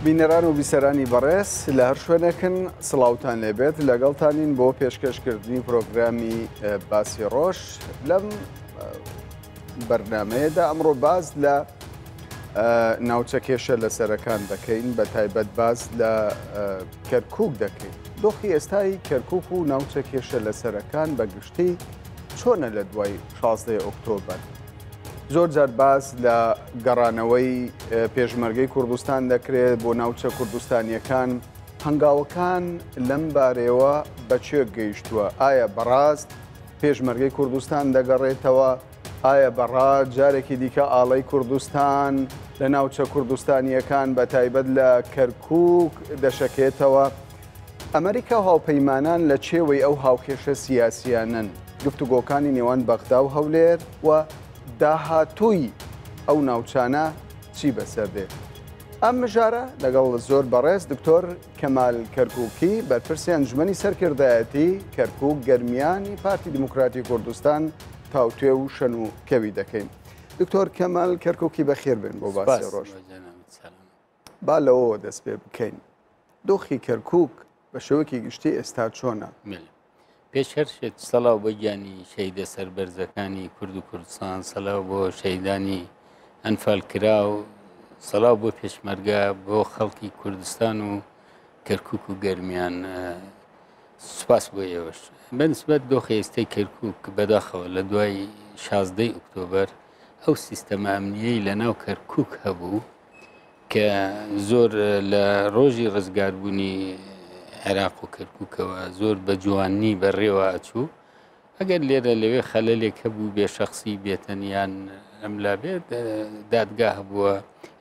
بینەران و بیسەرانی بەڕێز لە هەر شوێنێکن سڵاوتان لێبێت لەگەڵتانین بۆ پێشکەشکردنی پرۆگرامی باسی ڕۆژ لەم بەرنامەیەدا ئەمڕۆ باز لە ناوچە کێشە لە سەرەکان دەکەین بە تایبەت باز لە کەرکووک دەکەین. دۆخی ئێستای کەرکووک و ناوچە کێشە لە سەرەکان بە گشتی چۆنە لە دوای 16 ئۆکتۆبەر؟ زۆر جار باز لە گەڕانەوەی پێشمەرگەی کوردستان دەکرێت بۆ ناوچە کوردستانیەکان. هەنگاوەکان لەم بارەوە بەچێک گەیشتووە؟ ئایا بەڕاست پێشمەرگەی کوردستان دەگەڕێتەوە؟ ئایا بەڕاست جارێکی دیکە ئاڵای کوردستان لە ناوچە کوردستانیەکان بە تایبەت لە کەرکووک دەشەکێتەوە؟ ئەمریکا و هاوپەیمانان لە چێوەی ئەو هاوکێشە سیاسیانن. گفتوگۆکانی نێوان بەغدا و هەولێر و داهاتووی ئەو ناوچانە چی بەسەردێ؟ ئەم مژارە لەگەڵ زۆر بەڕێز دکتۆر کەمال کەرکووکی بەرپرسی ئەنجومەنی سەرکردایەتی کەرکووک گەرمیانی پارتی دیموکراتی کوردستان تاوتوێ و شەن و کەوی دەکەین. دکتۆر کەمال کەرکووکی بەخێر بێن بۆ باسی ڕۆژ. با لەوەوە دەست پێ بکەین. دۆخی کەرکووک بە شێوەیەکی گشتی ئێستا چۆنە؟ پێش هەر شێت سەڵاو بۆ گیانی شەیدە سەربەرزەکانی کورد و کوردستان، سەڵاو بۆ شەیدانی ئەنفالکرا و سەڵاو بۆ پێشمەرگە بۆ خەڵکی کوردستان و کەرکووک و گەرمیان. سوپاس بۆ ئێوەش. بەنسبەت دۆخی ئێستای کەرکووک بەداخەوە لە دوای 16 ئۆکتۆبەر ئەو سیستەمە ئەمنیەی لە ناو کەرکووک هەبوو کە زۆر لە ڕۆژی ڕزگاربوونی عێراق و کەرکووکەوە زۆر بە جوانی بەڕێوە ئەچوو. ئەگەر لێرە لەوێ خەلەلێک هەبوو بێشەخصی بێتەنیان ئەملا بێت دادگا هەبووە،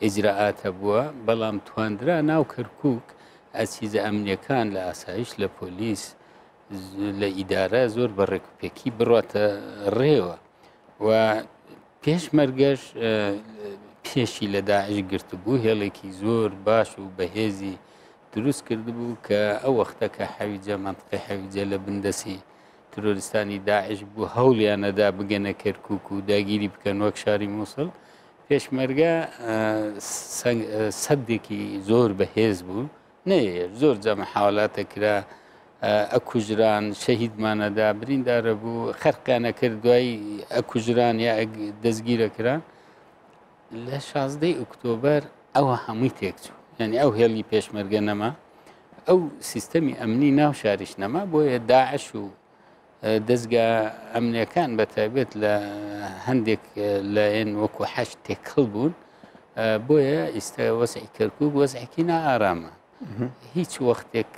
ئیجراعات هەبووە، بەڵام تواندرا ناو کەرکووک ئەسیزە ئەمنیەکان لە ئاسایش لە پۆلیس لە ئیدارە زۆر بەڕێکوپێکی بڕاتە ڕێوە و پێشمەرگەش پێشی لە داعش گرتبوو هێڵێکی زۆر باش و بەهێزی دروست کردبوو کە ئەو وەختە کە حەویجە منطقەی حەویجە لە بندەسی ترۆریستانی داعش بوو هەوڵیانەدا بگەنە کەرکووک و داگیری بکەن وەک شاری مووسڵ. پێشمەرگە سەدێکی زۆر بەهێز بوو، نەیە زۆر جەمە حاڵاتە کرا، ئەکوژران شەهیدمانەدا بریندارە بوو، خەرقیانە کرد دوایی ئەکوژران یا دەستگیرە کران. لە 16 ئۆکتۆبەر ئەوە هەمووی تێکچوو، یعنی ئەو هێڵی پێشمەرگە نەما، ئەو سیستەمی ئەمنی ناو شاریش نەما، بۆیە داعش و دەستگا ئەمنیەکان بە تایبێت لە هەندێک لایەن وەکو حەشت تێکەڵ بوون. بۆیە ئێستا وەزعی کەرکووک وەزعێکی نائارامە. هیچ وەختێک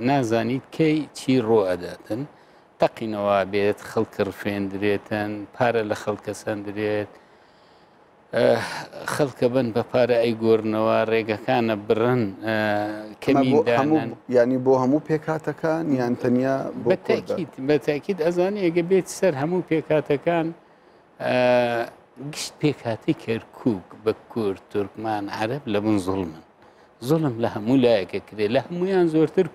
نازانیت کەی چی ڕۆ ئەداتن، تەقینەوە بێت، خەڵکە ڕفێندرێتن، پارە لە خەڵکە سەندرێت، خەڵکە بن بە پارە ئەیگۆڕنەوە، ڕێگەکانە بڕن، کەمیدانن. ینی بۆ هەموو پێکاتەکان یان تەنیا بە تاکید ئەزانی ئەگە بێت سەر هەموو پێکاتەکان گشت پێکاتی کەرکووک بە کورد، تورکمان، عەرەب لە بن زوڵمن. زوڵم لە هەموو لایەکە کرێ، لە هەمویان زۆرتر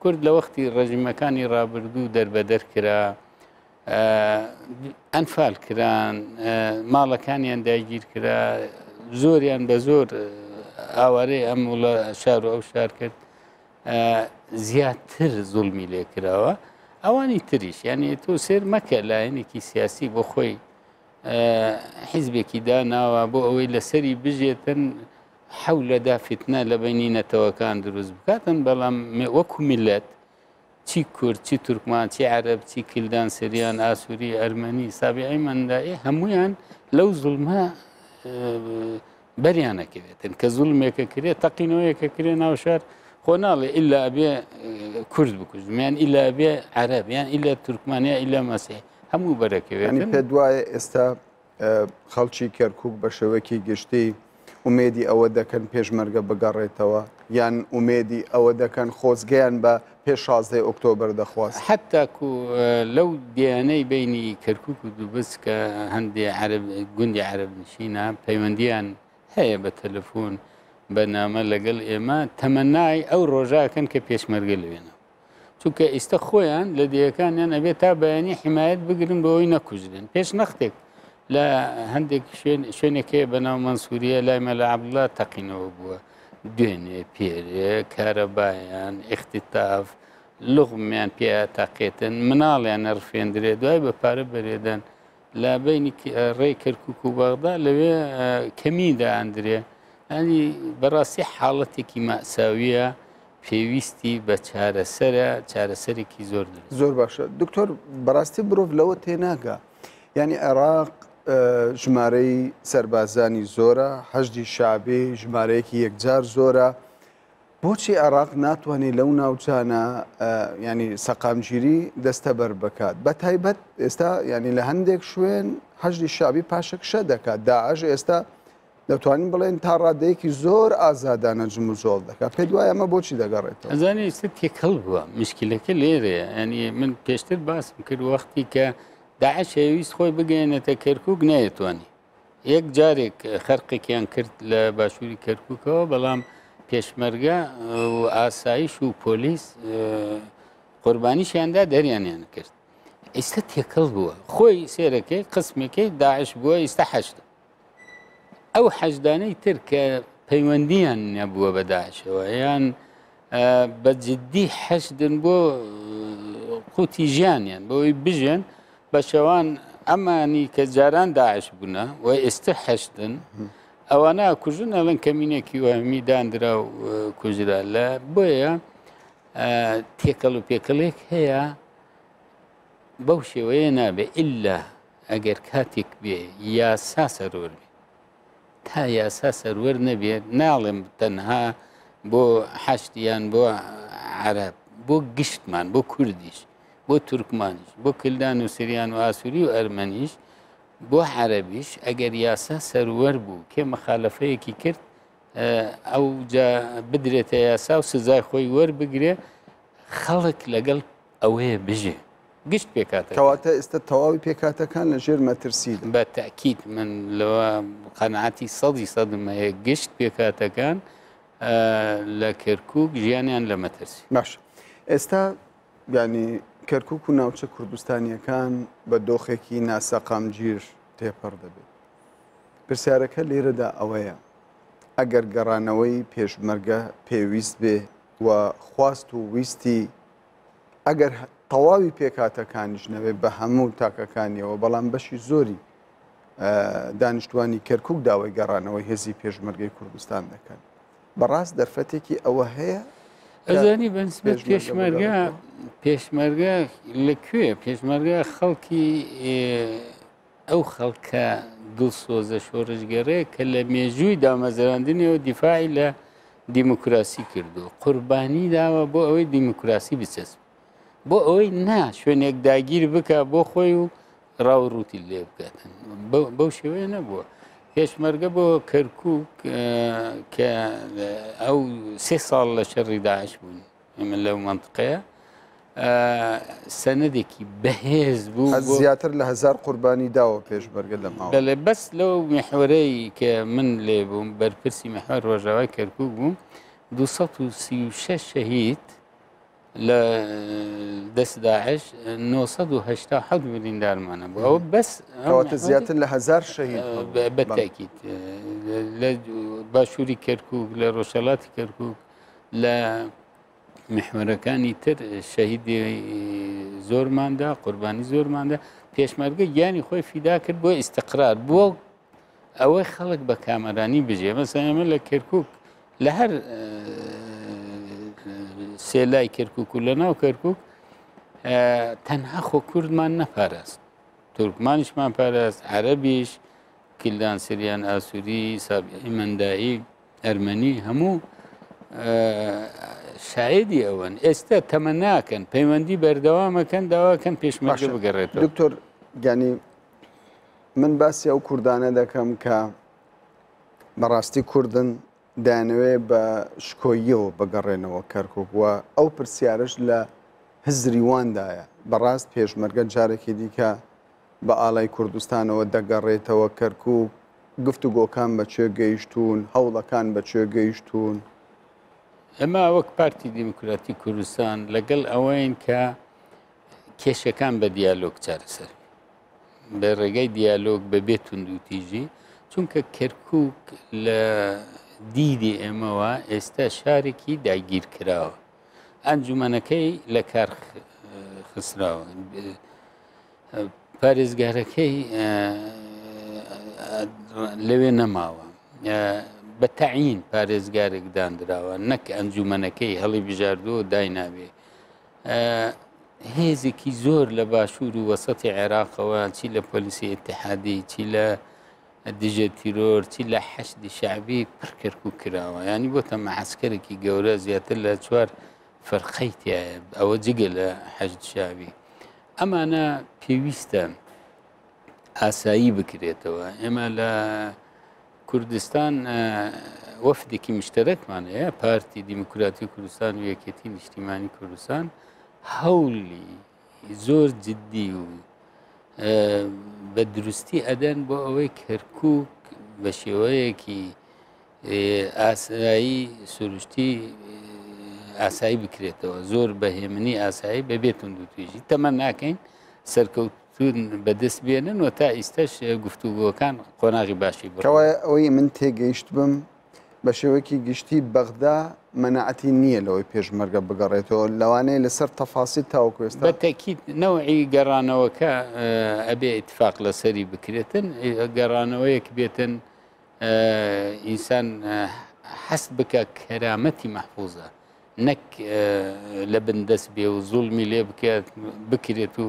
کورد لە وەختی ڕەژیمەکانی ڕابردوو دەربەدەر کرا، ئەنفال کران، ماڵەکانیان داگیر کرا، زۆریان بە زۆر ئاوارەی ئەم وڵە شار و ئەو شار کرد، زیاتر زوڵمی لێ کراوە. ئەوانی تریش یعنی تۆ سێر مەکە لایەنێکی سیاسی بۆ خۆی حیزبێکی داناوە بۆ ئەوەی لەسەری بژێتن حەولەدا فتنە لە بینی نەتەوەکان دروست بکاتن، بەڵام وەکو میلەت چی کورد، چی تورکمان، چی عەرەب، چی کلدان، سریان، ئاسووری، ئەرمەنی، سابیعی مەندایی هەمویان لەو زوڵمە بەریانەکەوێتن کە زوڵمێکە کرێت، تەقینەوەیەکە کرێ ناو شار خۆ ناڵێ ئیلا ئەبێ کورد بکوژمیان، ئیلا ئەبێ عەرەب، یان ئیلا تورکمانیا، ئیلا مەسیح، هەموو بەرەکەوێتن. پێ دوایە ئێستا خەڵکی کەرکووک بە شێوەیەکی گشتی ئومێدی ئەوە دەکەن پێشمەرگە بگەڕێتەوە، یان ئومێدی ئەوە دەکەن خۆزگەیان بە پێش 16 ئۆکتۆبەر دەخواست؟ حتاکو لەو دیانەی بینی کەرکووک و دووبست کە هەندێ گوندی عەرەب نشینە پەیوەندیان هەیە بە تەلەفۆن بەنامە لەگەڵ ئێمە، تەمەنای ئەو ڕۆژاکەن کە پێشمەرگە لەوێنەوە، چونکە ئێستا خۆیان لە دیەکانیان ئەبێت تا بەیانی حیمایەت بگرن بەوەی نەکوژرن. پێش نەختێک لە هەندێک شوێنێکەیە بەناو مەنسووریە لای مەلا عەبدوڵڵا تەقینەوە بووە، دوێنێ پێرێ کارەبایان اختتاف لغمیان پێ تاقێتن مناڵیان نەڕفێندرێ دوای بە پارە بەرێدەن لە بینی ڕێی کەرکک و بەغدا لەوێ کەمیدا ئەندرێ ئەنی بەڕاستی حاڵەتێکی مەساویە پێویستی بە چارەسەرە چارەسەرێکی زۆر زۆر باشە دکتۆر بەڕاستی مرۆڤ لەوە تێناگا ینی عێراق ژمارەی سەربازانی زۆرە هەژدی شعبی ژمارەیەکی یەکجار زۆرە بۆچی عێراق ناتوانێت لەو ناوچانە ینی سەقامگیری دەستە بەر بکات بە تایبەت ئێستا ینی لە هەندێک شوێن هەژدی شعبی پاشە کشە دەکات داعش ئێستا دەتوانین بڵێن تا ڕادەیەکی زۆر ئازادانە جم و زۆڵ دەکات پێ دوای ئەمە بۆچی دەگەڕێتەوە ئەزانانی س تێکەڵ بووە مشکلەکە لێرەیە ئەنی من پێشتر باسم کرد وەختی کە داعش هەویست خۆی بگەێنێتە کەرکک نایەتوانی یەک جارێک خەرقێکیان کرد لە باشووری کەرککەوە بەڵام پێشمەرگە و ئاسایش و پۆلیس قوربانیشیاندا دەریانیان کرد ئێستا تێکەڵ بووە خۆی سێرەکەی قسمەکەی داعش بووە ئێستا حەشت ئەو حەجدانەی تر کە پەیوەندیان نەبووە بە داعشەوە یان بەجددی حەشدن بۆ قوتی ژیانیان بۆی بژێن بە شەوان ئەمانی کە جاران داعش بوونە و ئێستا حەشتن ئەوانە کوژن ئەڵەن کەمینێکی وەهمی دانرا و کوژرا لە بۆیە تێکەڵ و پێکەڵێک هەیە بەو شێوەیە نابێ ئللا ئەگەر کاتێک بێ یاسا سەرۆر بێ تا یاسا سەروەر نەبێت ناڵێم تەنها بۆ حەشتیان بۆ عەرەب بۆ گشتمان بۆ کوردیش بۆ تورکمانیش بۆ کلدان و سریان و ئاسووری و ئەرمەنیش بۆ عەرەبیش ئەگەر یاسا سەروەر بوو کێ مەخالەفەیەکی کرد ئەو جا بدرێتە یاسا و سزای خۆی وەربگرێ خەڵک لەگەڵ ئەوەیە بژێ گشت پێکاتە کەواتە ئێستا تەواوی پێکاتەکان لە ژێر مەترسید بە تاکید من لەوە قەنعاتی 100% هەیە گشت پێکاتەکان لە کەرکک ژیانیان لە مەترسی باش ئێستا ینی کەرکک و ناوچە کوردستانیەکان بە دۆخێکی ناسەقامگیر تێپەڕ دەبێت پرسیارەکە لێرەدا ئەوەیە ئەگەر گەڕانەوەی پێشمەرگە پێویست بێ و خواست و ویستی ئەگەر تەواوی پێکاتەکانیش نەوێت بە هەموو تاکەکانیەوە بەڵام بەشی زۆری دانیشتوانی کەرکک داوای گەڕانەوەی هێزی پێشمەرگەی کوردستان دەکەن بەڕاست دەرفەتێکی ئەوە هەیە ئەزانی بەنسبەت پێشمەرگە لەکوێ پێشمەرگە خەڵکی ئەو خەڵکە دڵسۆزە شۆڕژگەڕێ کە لە مێژووی دامەزراندنەوە دیفاعی لە دیموکراسی کردو قوربانی داوە بۆ ئەوەی دیموکراسی بچەسب بۆ ئەوەی نا شوێنێک داگیر بکە بۆ خۆی و ڕاوڕووتی لێ بکاتن بەو شێوەیە نەبووە پێشمەرگە بۆ کەرکک کە ئەو 3 ساڵ لە شەڕی داعش بوون ئێمە لەو منطقەیە سەنەدێکی بەهێز بوو زیاتر لە 1000 قوربانی داوە پێشمەرگە لە ماوە بەڵێ بەس لەو میحوەرەی کە من لێ بووم بەرپرسی میحوەر ڕۆژاوای کەرکک بووم 236 شەهید لە دەست داعش 987 بریندارمانە بوو ئەوە بەس کەواتە زیاتر لە 1000 شەهید بەتاکید لە باشووری کەرکک لە ڕۆژهەڵاتی کەرکک لە محورەکانی تر شەهیدی زۆرماندا قوربانی زۆرماندا پێشمەرگە گیانی خۆی فیدا کرد بۆ ئیستقرار بووە ئەوەی خەڵک بە کامەرانی بژێ مەسەڵەن ئێمە لە کەرکک لە هەر سێلای کەرکک و لە ناو کەرکک تەنها خۆ کوردمان نەپاراست تورکمانیشمان پاراست عەرەبیش کلدان سریان ئاسووری سابیعی مەندایی ئەرمەنی هەموو شایدی ئەوەن ئێستا تەمە ناکەن پەیوەندی بەردەوامەکەن داواکەن پێشمەرگە بگەڕێتەوە دکتۆر گیانی من باسی ئەو کوردانە دەکەم کە بەڕاستی کوردن دانەوێ بە شکۆییەوە بگەڕێنەوە کەرکک وە ئەو پرسیارش لە هزریواندایە بەڕاست پێشمەرگە جارێکی دیکە بە ئاڵای کوردستانەوە دەگەڕێتەوە کەرکک گفتوگۆکان بەکوێ گەیشتون هەوڵەکان بەکوێ گەیشتون ئەمە وەک پارتی دیموکراتی کوردستان لەگەڵ ئەوەین کە کێشەکان بە دیالۆگ چارەسەر بە ڕێگەی دیالۆگ بەبێ توند و تیژی چونکە کەرکک لە دیدی ئێمەوە ئێستا شارێکی داگیر کراوە ئەنجومەنەکەی لە کار خسراوە پارێزگارەکەی لەوێ نەماوە بە تەعین پارێزگارێک دانراوە نەک ئەنجومەنەکەی هەڵی بژاردووە دایناوێ هێزێکی زۆر لە باشوور و وەسەتی عێراقەوە چی لە پۆلیسی ئیتحادی چی لە دژە تیرۆر چی لە حەشدی شعبی پڕ کەرکووک کراوە ینی بۆتە مەعسکەرێکی گەورە زیاتر لە 4 فەرقەی تایە ئەوە جگە لە حەشد شعبی ئەمانە پێویستە ئاسایی بکرێتەوە ئێمە لە کوردستان وەفدێکی مشتەرەکمان هەیە پارتی دیموکراتی کوردستان و یەکێتی نیشتیمانی کوردستان هەوڵی زۆر جددی و بە دروستی ئەدەن بۆ ئەوەی کەرکووک بە شێوەیەکی ئاسایی سروشتی ئاسایی بکرێتەوە زۆر بەهێمنی ئاسایی بەبێتون دوو توێژی تەمە ناکەین سەرکەوتون بەدەست بێنن و تا ئیستەش گفتوگۆکان قۆناغی باشی بڕەوە ئەوەی من تێگەیشت بم بە شێوەیەکی گشتی بەغدا مەناعەتی نییە لەوەی پێشمەرگە بگەڕێتەوە لەوانەیە لەسەر تەفاسی تاوەکو ئێستا بەتەکیید نەوعی گەڕانەوەکە ئەبێ ئیتفاق لەسەری بکرێتن گەڕانەوەیەک بێتن ئینسان حەست بکە کەرامەتی مەحفوظە نەک لە بندەست بێ و زوڵمی لێ بکرێت و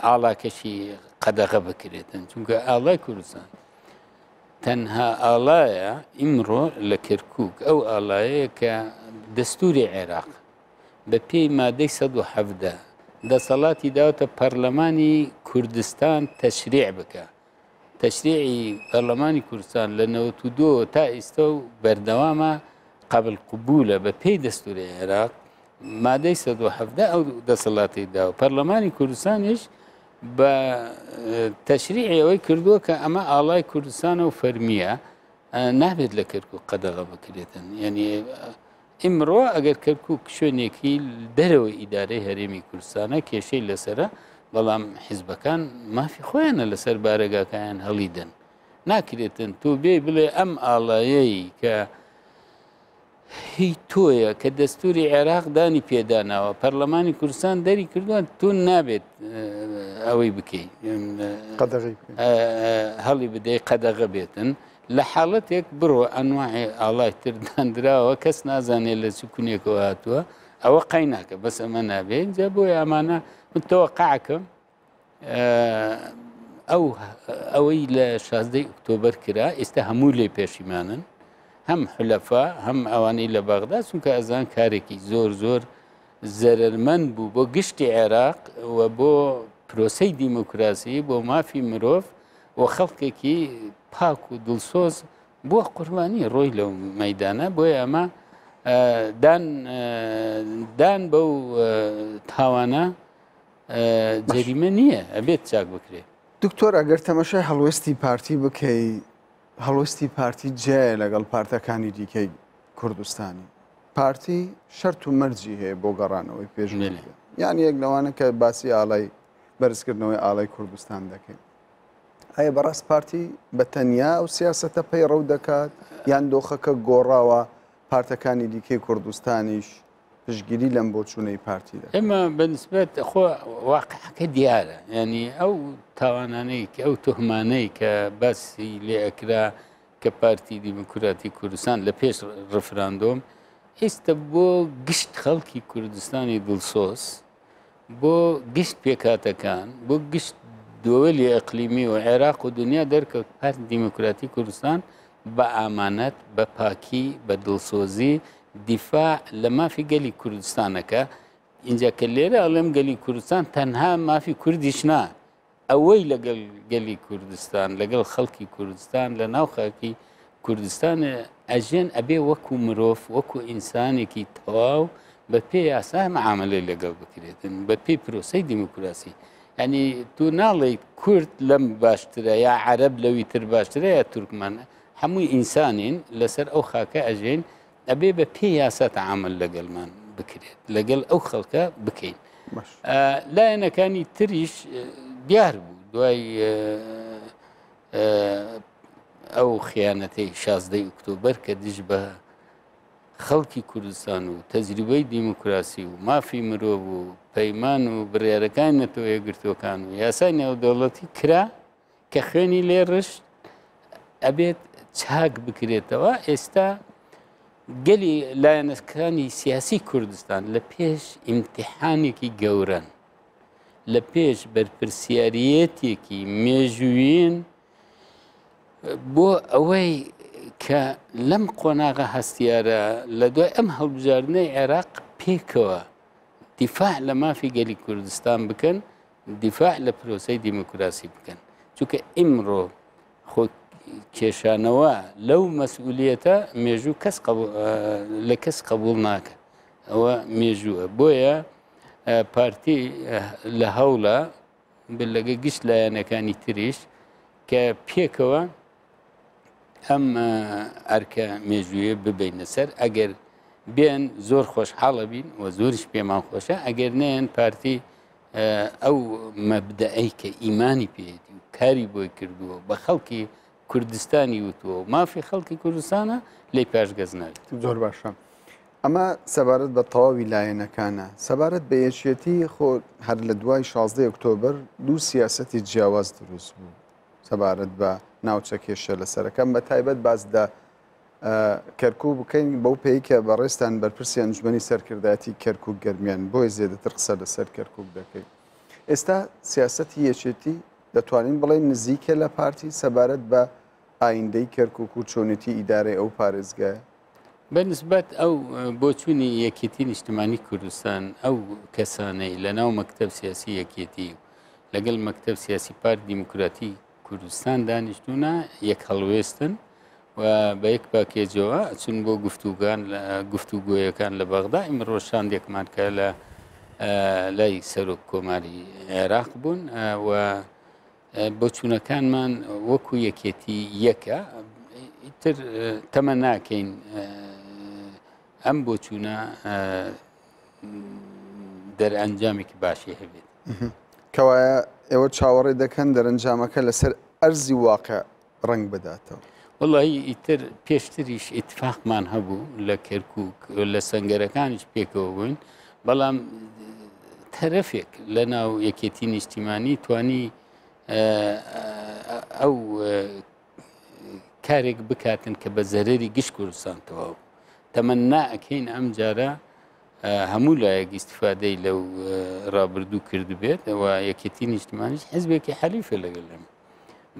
ئاڵاکەشی قەدەغە بکرێتن چونکە ئاڵای کوردستان تەنها ئاڵایە ئیمڕۆ لە کەرکووک ئەو ئاڵایەیە کە دەستوری عێراق بە پێی مادەی 117 دەسەڵاتی داوەتە پەرلەمانی کوردستان تەشریع بکە تەشریعی پەرلەمانی کوردستان لە 92 تا ئێستا و بەردەوامە قبل قبولە بە پێی دەستوری عێراق مادەی 117 ئەو دەسەڵاتی داوە پەرلەمانی کوردستانیش بە تەشریعی ئەوەی کردووە کە ئەمە ئاڵای کوردستانە و فەرمیە نابێت لە کەرکووک قەدەغە بکرێتن یعنی ئیمڕۆ ئەگەر کەرکووک شوێنێکی دەرەوەی ئیدارەی هەرێمی کوردستانە کێشەی لەسرە بەڵام حیزبەکان مافی خۆیانە لەسەر بارەگاکەیان هەڵیدن ناکرێتن تۆ بێ بڵێ ئەم ئاڵایەی کە هی تۆیە کە دەستوری عێراق دانی پێداناوە پەرلەمانی کوردستان دەری کردووان تۆ نابێت ئەوەی بکەیت هەڵی بدەی قەدەغە بێتن لە حاڵەتێک بڕۆ ئەنواعی ئاڵای تردانراوە کەس نازانێت لە چکونێکەوە هاتووە ئەوە قەی ناکە بەس ئەمە نابێت جا بۆی ئەمانە متەوەقعکەم ئەوەی لە 16 ئۆکتۆبەر کرا ئێستا هەموو لێ پێشیمانن هەم حولەفا هەم ئەوانەی لە بەغدا چونکە ئەزان کارێکی زۆر زۆر زەرمەند بوو بۆ گشتی عێراق و بۆ پرۆسەی دیموکراسی بۆ مافی مرۆڤ و خەڵکێکی پاک و دڵسۆز بۆ قوربانی ڕۆی لەو مەیدانە بۆیە ئەمە دان بەو تاوانە جەریمە نییە ئەبێت چاک بکرێت دکتۆر ئەگەر تەمەشای هەڵوێستی پارتی بکەی هەڵوەستی پارتی جێە لەگەڵ پارتەکانی دیکەی کوردستانی پارتی شەرت و مەرجی هەیە بۆ گەڕانەوەی پێشمێنێ یانی یەک لەوانە کە باسی ئاڵای بەرزکردنەوەی ئاڵای کوردستان دەکەین ئایا بەڕاست پارتی بە تەنیا و سیاسەتە پەی ڕەو دەکات یان دۆخەکە گۆڕاوە پارتەکانی دیکەی کوردستانیش پشگیری لەم بۆ چوونەی پارتی دەکات ئێمە بەنسبەت خۆ واقعەکە دیارە ینی ئەو تاوانانەی کە ئەو تۆهمانەی کە باسی لێ ئەکرا کە پارتی دیموکراتی کوردستان لە پێش ڕفراندۆم ئێستا بۆ گشت خەڵکی کوردستانی دڵسۆز بۆ گشت پێکاتەکان بۆ گشت دۆوەلی ئەقلیمی و عێراق و دنیا دەرکەوت پارتی دیموکراتی کوردستان بە ئامانەت بە پاکی بە دڵسۆزی دیفاع لە مافی گەلی کوردستانەکە اینجا کە لێرە ئەڵێم گەلی کوردستان تەنها مافی کوردیش نا ئەوەی لەگەڵ گەلی کوردستان لەگەڵ خەڵکی کوردستان لە ناو خاکی کوردستان ئەژێن ئەبێ وەکو مرۆڤ وەکو ئینسانێکی تەواو بە پێی یاسا مەعاملەی لەگەڵ بکرێتن بە پێی پرۆسەی دیموکراسی ینی تو ناڵێ کورد لەم باشترە یا عەرەب لەوی تر باشترە یا تورکمانە هەمووی ئینسانین لەسەر ئەو خاکە ئەژێن ئەبێ بە پێی یاسا تەعامل لەگەڵمان بکرێت لەگەڵ ئەو خەڵکە بکەین لایەنەکانی تریش دیار بوو دوای ئەو خیانەتەی 16 ئۆکتۆبەر کە دژ بە خەڵکی کوردستان و تەجریبەی دیموکراسی و مافی مرۆڤ و پەیمان و بڕیارەکان نەتەوە یەکگرتوەکان و یاسای نێودەوڵەتی کرا کە خوێنی لێ ڕشت ئەبێت چاک بکرێتەوە. ئێستا گەلی لایەنەکانی سیاسی کوردستان لە پێش ئیمتیحانێکی گەورەن، لە پێش بەرپرسیارەتێکی مێژوویین بۆ ئەوەی کە لەم قۆناغە هەستیارە لە دوای ئەم هەڵبژاردنەی عێراق پێکەوە دیفاع لە مافی گەلی کوردستان بکەن، دیفاع لە پرۆسەی دیموکراسی بکەن. چونکە ئیمڕۆ خۆ کێشانەوە لەو مەسئولیەتە مێژوو لە کەس قبول ناکە، ئەوە مێژووە. بۆیە پارتی لە هەوڵە لەگە گشت لایەنەکانی تریش کە پێکەوە ئەم ئەرکە مێژوویە ببینە سەر. ئەگەر بێن زۆر خۆشحاڵە بین و زۆریش پێمان خۆشە، ئەگەر نێن پارتی ئەو مەبدەئەی کە ئیمانی پێێتی و کاری بۆی کردووە بە خەڵکی کوردستانی وتووە و مافی خەڵکی کوردستانە لی پاشگەز ناوێت. زۆر باشە. ئەمە سەبارەت بە تەواوی لایەنەکانە. سەبارەت بە یەکێتی خۆ هەر لە دوای 16 ئۆکتۆبەر دوو سیاسەتی جیاواز دروست بوو سەبارەت بە ناوچە کێشە لەسەرەکەم، بە تایبەت باز لە کەرکووک بکەین بەو پێی کە بەڕێستان بەرپرسی ئەنجومەنی سەرکردایەتی کەرکووک گەرمیان، بۆی زیاتر قسە لەسەر کەرکووک دەکەین. ئێستا سیاسەتی یەکێتی دەتوانین بڵێن نزیکە لە پارتی سەبارەت بە ئایندەی کەرکووک و چۆنێتی ئیدارەی ئەو پارێزگایە. بەنسبەت ئەو بۆچوونی یەکێتی نیشتمانی کوردستان ئەو کەسانەی لە ناو مەکتەب سیاسی یەکێتی و لەگەڵ مەکتەب سیاسی پارتی دیموکراتی کوردستان دانیشتوونە یەک هەڵوێستن و بە یەک پاکێجەوە چون بۆ گفتوگۆیەکان لە بەغدا. ئیمڕۆ شاندێکمان کە لە لای سەرۆک کۆماری عێراق بوون و بۆچوونەکانمان وەکو یەکێتی یەکە. تر تەمە ناکەین ئەم بۆچوونە دەرئەنجامێکی باشی هەبێت. کەوایە ئێوە چاوەڕێ دەکەن دەرەنجامەکە لەسەر ئەرزی واقع ڕنگ بداتەوە. وڵی ئیتر پێشتریش ئیتفاقمان هەبوو لە کەرکووک لە سەنگەرەکانیش پێکەوە بووین، بەڵام تەرەفێک لە ناو یەکێتی نیشتیمانی توانی ئەو کارێک بکاتن کە بە زەرری گشت کوردستان تەواو. تەمەنا ئەکەین ئەم جارە هەموو لایەک ئیستیفادەی لەو ڕابردوو کرد بێت و یەکێتی نیشتیمانیش حیزبێکی حەلیفە لەگەڵ ئێمە.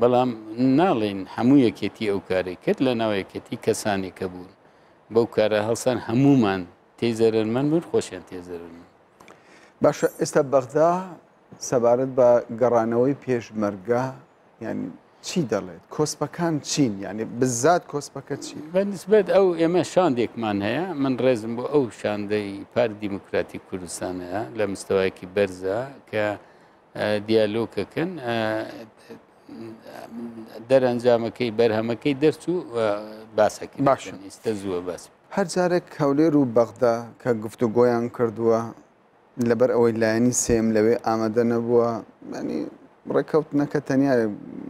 بەڵام ناڵێن هەموو یەکێتی ئەو کارێک کرد لە ناو یەکێتی کەسانێکە بوون بەو کارە هەڵسان هەمومان تێزەرمەند بوون، خۆشیان تێزەرمەند. باشە، ئێستا بەغدا سەبارەت بە گەڕانەوەی پێشمەرگە یعنی چی دەڵێت؟ کۆسپەکان چین؟ یعنی بزات کۆسپەکە چی؟ بەنسبەت ئەو ئێمە شاندێکمان هەیە، من ڕێزم بۆ ئەو شاندەی پارتی دیموکراتی کوردستانەیە لە مستەوایەکی بەرزە کە دیالۆگەکەن دەرەنجامەکەی بەرهەمەکەی دەرچوو باسەکە ئێستا زووە باس. هەر جارێک هەولێر و بەغدا کە گفتوگۆیان کردووە لەبەر ئەوەی لایەنی سێم لەوێ ئامادە نەبووە، ینی ڕێکەوتنەکە تەنیا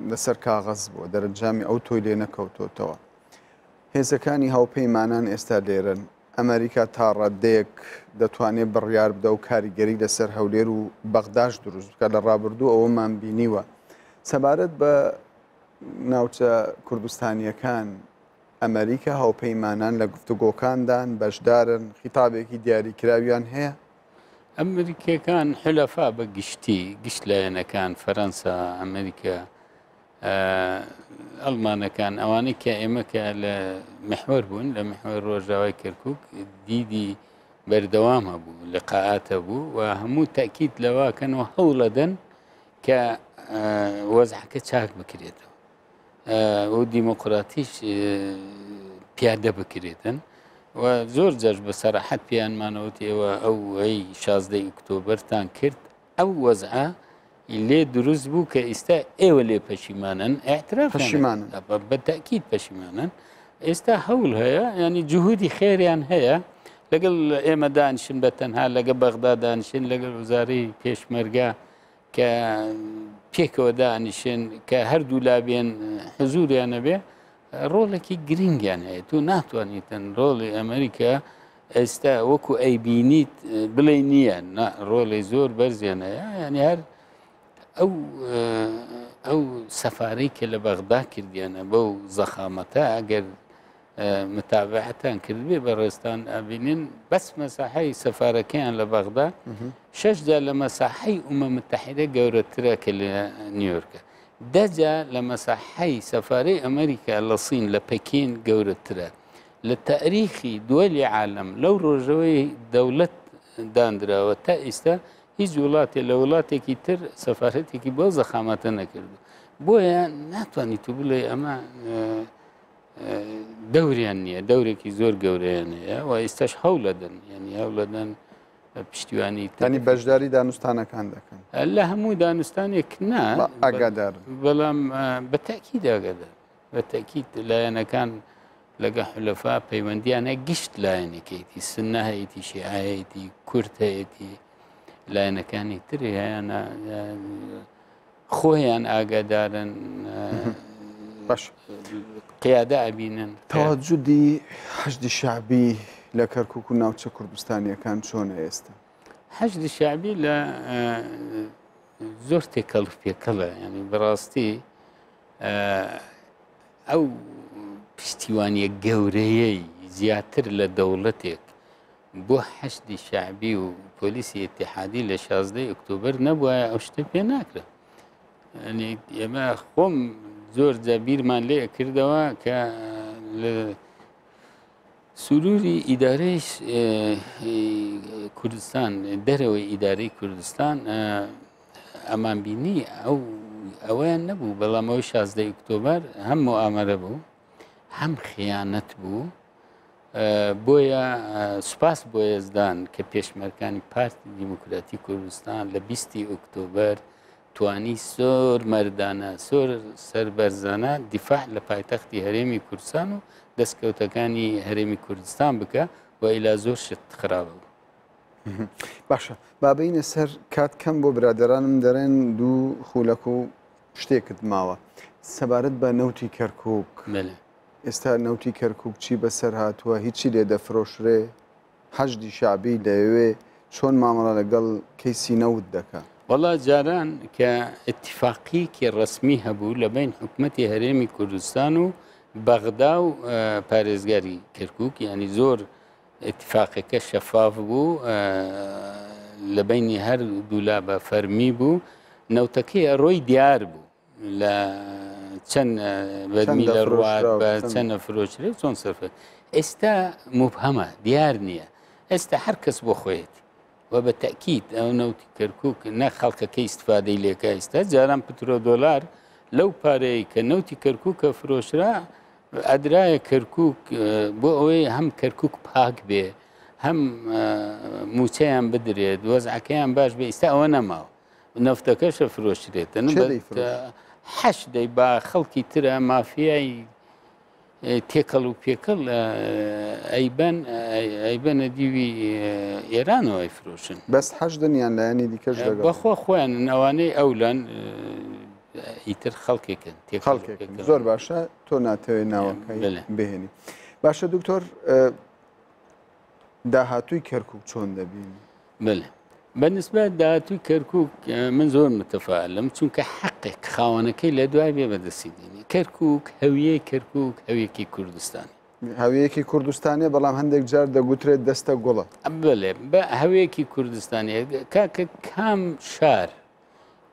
لەسەر کاغەز بووە، دەرەنجامی ئەو تۆی لێ نەکەوتۆتەوە. هێزەکانی هاوپەیمانان ئێستا لێرن. ئەمریکا تا ڕەدەیەک دەتوانێت بڕیار بدە و کاریگەری لەسەر هەولێر و بەغداش دروست بکە. لە ڕابردوو ئەوەمان بینیوە. سەبارەت بە ناوچە کوردستانیەکان ئەمریکا هاوپەیمانان لە گفتوگۆکاندان بەشدارن، خیتابێکی دیاریکراویان هەیە. ئەمریکیەکان حولەفا بە گشتی گشت لایەنەکان فەرەنسا، ئەمریکا، ئەڵمانەکان ئەوانەی کە ئێمە کە لە محور بوون لە محور ڕۆژاوای کەرکووک دیدی بەردەوام هەبوو، لقاءاتە بوو و هەموو تاکید لەواکەن و هەوڵەدەن کە وەزعەکە چاک بکرێتەوە و دیموکراتیش پیادە بکرێتن و زۆر جەش بە سەراحەت پیانمانەوەتی ئێوە ئەوەی 16 ئۆکتۆبەرتان کرد ئەو وەزعە لێ دروست بوو کە ئێستا ئێوە لێ پەشیمانن، ئاعتراف پەشیمانن، بە تاکید پەشیمانن. ئێستا هەوڵ هەیە، ینی جوهودی خێریان هەیە لەگەڵ ئێمە دانیشن بە تەنها لەگە بەغدا دانیشن لەگەڵ وزارەی پێشمەرگە کە پێکەوە دانیشن کە هەردوو لابێن حزوریانە بێ ڕۆڵێکی گرنگیان هەیە تو ناتوانیتن ڕۆڵی ئەمریکا ئێستا وەکو ئەیبینیت بڵێ نییە ڕۆڵی زۆر بەرزیانەیە ینی هەر ئەو سەفارەی کە لە بەغدا کردیانە بەو زەخامەتە ئەگەر متابعەتان کردبێ بە ڕێستان ئەبینین بەس مەساحەی سەفارەکەیان لە بەغدا 6 جا لە مەساحەی ئومە متحیدە گەورەترە کە لە نیویۆرکە 10 جا لە مەساحەی سەفارەی ئەمریکا لە سین لە پەکین گەورەترە لە تاریخی دووەلی عالەم لەو ڕۆژەوەی دەوڵەت دانراوە تا ئێستا هیچ وڵاتێ لە وڵاتێکی تر سەفارەتێکی بەو زەخامەتە نەکردو بۆیە ناتوانیت تو بڵێ ئەمە دەوریان نییە دەورێکی زۆر گەورەیان هەیە و ئێستاش هەوڵەدەن ینی هەوڵەدەن پشتیوانی تانی بەشداری دانوستانەکان دەکەن لە هەموو دانوستانێک نا ئاگادار بەڵام بەتاکید ئاگادار بەتاکید لایەنەکان لەگە حولەفا پەیوەندیانە گشت لایەنەکەیەتی سنە هەیەی شیعایەتی کورد هەیەتی لایەنەکانی تری هەیەە خۆیان ئاگادارن باش قیادە ئەبینن تەواجودی حەشدی شعبی لە کەرکووک و ناوچە کوردستانیەکان چۆنە ئێستا حەشدی شعبی لە زۆر تێکەڵ پێکەڵە ینی بەڕاستی ئەو پشتیوانیە گەورەیەی زیاتر لە دەوڵەتێک بۆ حەشدی شعبی و پۆلیسی ئیتیحادی لە 16 ئۆکتۆبەر نەبووە ئەو شتە پێ ناکرێت ئێمە خۆم زۆر جابیرمان لێ کردەوە کە لە سروری ئیدارەی کوردستان دەرەوەی ئیدارەی کوردستان ئەمانبینی ئەوەیان نەبوو بەڵامەوەی 16 ئۆکتۆبەر هەم موئامەرە بوو هەم خیانەت بوو بۆیە سوپاس بۆ ێزدان کە پێشمەرکانی پارتی دیموکراتی کوردستان لە 20 ئۆکتۆبەر توانی زۆر مەردانە زۆر سەربەرزانە دیفاع لە پایتەختی هەرێمی کوردستان و دەستکەوتەکانی هەرێمی کوردستان بکە و ئیلا زۆر شت خراپە بوو. باشە بابینە سەر کات کەم بۆ برادرانم دەڕێن دوو خولەک و شتێکت ماوە سەبارەت بە نەوتی کەرکووک ئێستا نەوتی کەرکووک چی بەسەر هاتووە هیچی لێ دەفرۆشرێ حەشدی شعبی لەوێ چۆن مامەڵە لەگەڵ کەیسی نەوت دەکات وەڵا جاران کە ئەتیفاقیەکی ڕسمی هەبوو لە بین حکومەتی هەرێمی کوردستان و بەغدا و پارێزگاری کەرکووک ینی زۆر ئەتیفاقەکە شەفاف بوو لە بینی هەر دوولا بە فەرمی بوو نەوتەکەی ڕۆی دیار بوو لە چەند بەرمی لە ڕوات بە چەندە فرۆشرێ چۆن سەرفە ئێستا مبهەمە دیار نییە ئێستا هەر کەس بۆ خۆیەتی و بە تەکید ئەو نەوتی کەرکووک نە خەڵکەکەی استفادەی لێکە ئێستا جاران پترۆ دۆلار لەو پارەی کە نەوتی کەرکووکە فرۆشرا ئەدرایە کەرکووک بۆ ئەوەی هەم کەرکووک پاک بێ هەم موچەیان بدرێت وەزعەکەیان باش بێ ئێستا ئەوە نەماوە نەفتەکەشە فرۆشرێتن حەش دەی با خەڵکی ترە مافیای تێکەڵ و پێکەڵ ئەیبەنە دیوی ئێرانەوەی فرۆشن بەس حەشدن یان لایەنی دیکەش بەخوا خۆیان ئەوانەی ئەولەن ئیتر خەڵکێکن خەڵکێکن زۆر باشە تۆ ناتەوێت ناوەکەی بهێنی باشە دکتۆر داهاتووی کەرکووک چۆن دەبین بڵێ بەنسبەت داهاتووی کەرکووک من زۆر متفائلم چونکە حەقێک خاوەنەکەی لە دوای بێ بەدەستی دێنی کەرکووک هەویەی کەرکووک هەویەکی کوردستانی هەویەکی کوردستانی بەڵام هەندێک جار دەگوترێت دەستە گوڵە بڵێ بە هەویەکی کوردستانی کاکە کام شار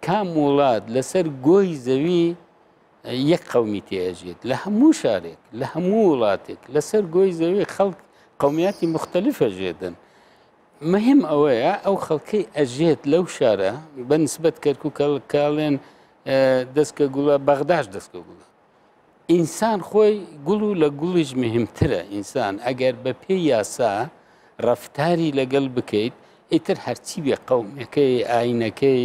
کام وڵات لەسەر گۆی زەوی یەک قەومی تێژێت لە هەموو شارێک لە هەموو وڵاتێک لەسەر گۆی زەوی خەڵک قەومیاتی مختلفە ژێدن مهم ئەوەیە ئەو خەڵکەی ئەژێت لەو شارە بە نسبەت کەرکووک کاڵێن دەستکە گوڵە بەغداش دەستکە گوڵە ئینسان خۆی گوڵ و لە گوڵیش مهمترە ئینسان ئەگەر بە پێی یاسا ڕەفتاری لەگەڵ بکەیت ئیتر هەرچی بێ قەومەکەی ئاینەکەی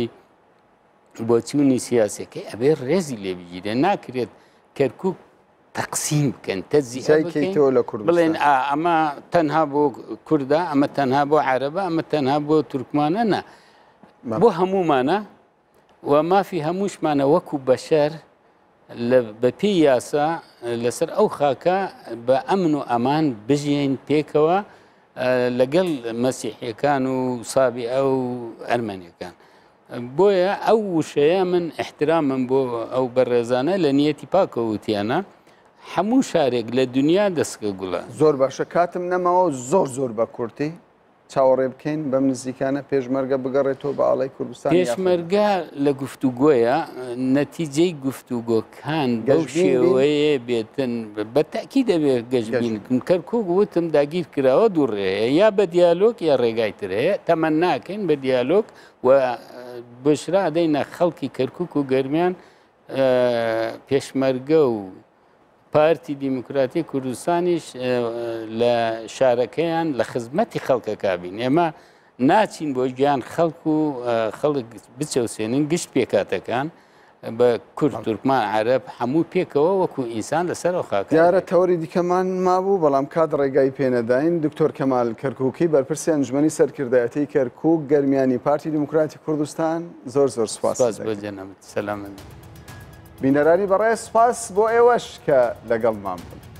بۆچوونی سیاسەکەی ئەبێ ڕێزی لێ بگیرێ ناکرێت کەرکووک تەقسیم بکەن تەزیکەیتەوە لە کوردستان بڵێن ئەمە تەنها بۆ کوردە ئەمە تەنها بۆ عەرەبە ئەمە تەنها بۆ تورکمانە نە بۆ هەمومانە و مافی هەمووشمانە وەکو بەشەر بەپی یاسا لەسەر ئەو خاکە بە ئەمن و ئەمان بژین پێکەوە لەگەڵ مەسیحیەکان و سابی ئەو ئەرمەنیەکان. بۆیە ئەو وشەیە من احترامم بۆ ئەو بەڕێزانە لە نیەتی پاکەوتیانە هەموو شارێک لە دنیا دەستکە گوڵە. زۆر باشە کاتم نەماوە زۆر بە کورتی چاوەڕێ بکەین بەم نزیکانە پێشمەرگە بگەڕێتەوە بە ئاڵای کوردستان. پێشمەرگە لە گفتوگۆیە نەتیجەی گفتوگۆکان بەو شێوەیە بێتن بەتاکی دەبێت گەشتبین کەرکووک وتم داگیر کراوە دووڕێەیە یا بە دیالۆگ یا ڕێگای تر هەیە تەمەن ناکەین بە دیالۆگ و بشرا دەینە خەڵکی کەرکووک و گەرمیان پێشمەرگە و پارتی دیموکراتی کوردستانیش لە شارەکەیان لە خزمەتی خەڵکەکە بین. ئێمە ناچین بۆ گیان خەڵک و خەڵک بچەوسێنن گشت پێکاتەکان بە کورد تورکمان عەرەب هەموو پێکەوە وەکو ئینسان لەسەر ئەو خاکە. دیارە تەوەری دیکەمان مابوو بەڵام کات ڕێگای پێنەداین. دکتۆر کەمال کەرکووکی بەرپرسی ئەنجومەنی سەرکردایەتی کەرکووک گەرمیانی پارتی دیموکراتی کوردستان زۆر سوپاس بۆ جەنابەت. سەلامت. بینەرانی بەڕێز سوپاس بۆ ئێوەش کە لەگەڵمان بوون.